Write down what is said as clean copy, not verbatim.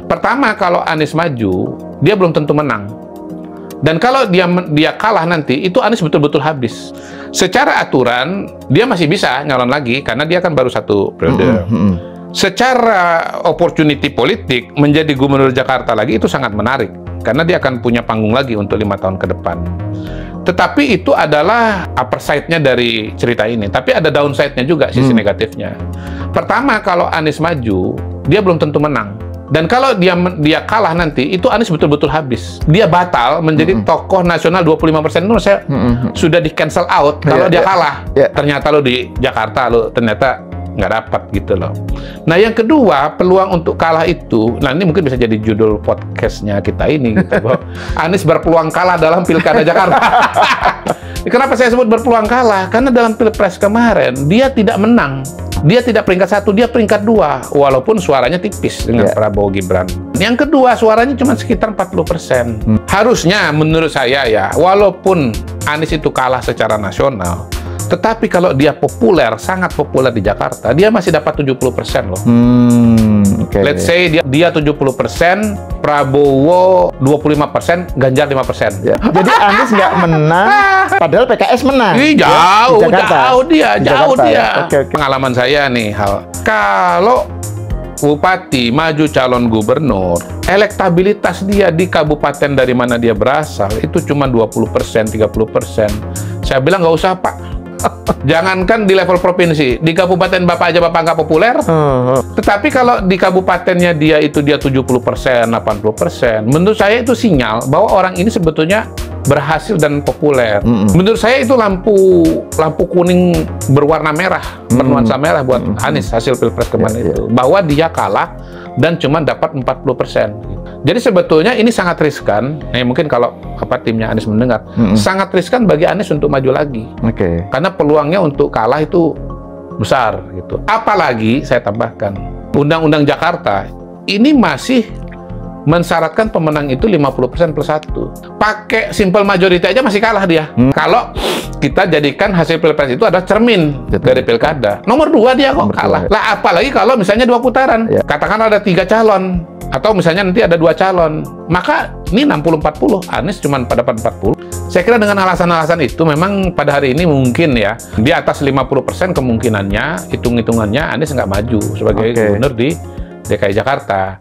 Pertama, kalau Anies maju, dia belum tentu menang. Dan kalau dia kalah nanti, itu Anies betul-betul habis. Secara aturan, dia masih bisa nyalon lagi, karena dia kan baru 1 periode. Secara opportunity politik, menjadi gubernur Jakarta lagi, itu sangat menarik. Karena dia akan punya panggung lagi untuk 5 tahun ke depan. Tetapi itu adalah upper side-nya dari cerita ini. Tapi ada downside-nya juga, sisi negatifnya. Pertama, kalau Anies maju, dia belum tentu menang. Dan kalau dia kalah nanti, itu Anies betul-betul habis. Dia batal menjadi tokoh nasional 25% itu saya sudah di-cancel out kalau dia kalah. Ternyata lo di Jakarta, lo ternyata nggak dapat gitu loh. Nah, yang kedua, peluang untuk kalah itu, nah ini mungkin bisa jadi judul podcastnya kita ini, gitu, bahwa Anies berpeluang kalah dalam Pilkada Jakarta. Kenapa saya sebut berpeluang kalah? Karena dalam Pilpres kemarin, dia tidak menang. Dia tidak peringkat 1, dia peringkat 2, walaupun suaranya tipis dengan Prabowo Gibran. Yang kedua, suaranya cuma sekitar 40%. Harusnya menurut saya ya, walaupun Anies itu kalah secara nasional, tetapi kalau dia populer, sangat populer di Jakarta, dia masih dapat 70% loh. Let's say dia 70%, Prabowo 25%, Ganjar 5%. Jadi Anies nggak menang, padahal PKS menang. Jauh dia. Pengalaman saya nih, kalau Bupati maju calon gubernur, elektabilitas dia di kabupaten dari mana dia berasal, itu cuma 20%, 30%. Saya bilang nggak usah, Pak. Jangankan di level provinsi, di kabupaten Bapak aja Bapak nggak populer. Tetapi kalau di kabupatennya dia 70%, 80%, menurut saya itu sinyal bahwa orang ini sebetulnya berhasil dan populer. Menurut saya itu lampu kuning berwarna merah, bernuansa merah buat Anies hasil Pilpres kemarin itu. Bahwa dia kalah dan cuma dapat 40%. Jadi sebetulnya ini sangat riskan. Mungkin kalau timnya Anies mendengar, sangat riskan bagi Anies untuk maju lagi. Karena peluangnya untuk kalah itu besar gitu. Apalagi saya tambahkan, Undang-Undang Jakarta ini masih mensyaratkan pemenang itu 50% plus 1. Pakai simple majority aja masih kalah dia. Kalau kita jadikan hasil Pilpres itu adalah cermin dari Pilkada. Nomor 2 dia kok kalah. Lah apalagi kalau misalnya 2 putaran. Katakan ada 3 calon. Atau misalnya nanti ada 2 calon. Maka ini 60-40. Anies cuma dapat 40. Saya kira dengan alasan-alasan itu memang pada hari ini mungkin ya, di atas 50% kemungkinannya, hitung-hitungannya Anies nggak maju sebagai gubernur di DKI Jakarta.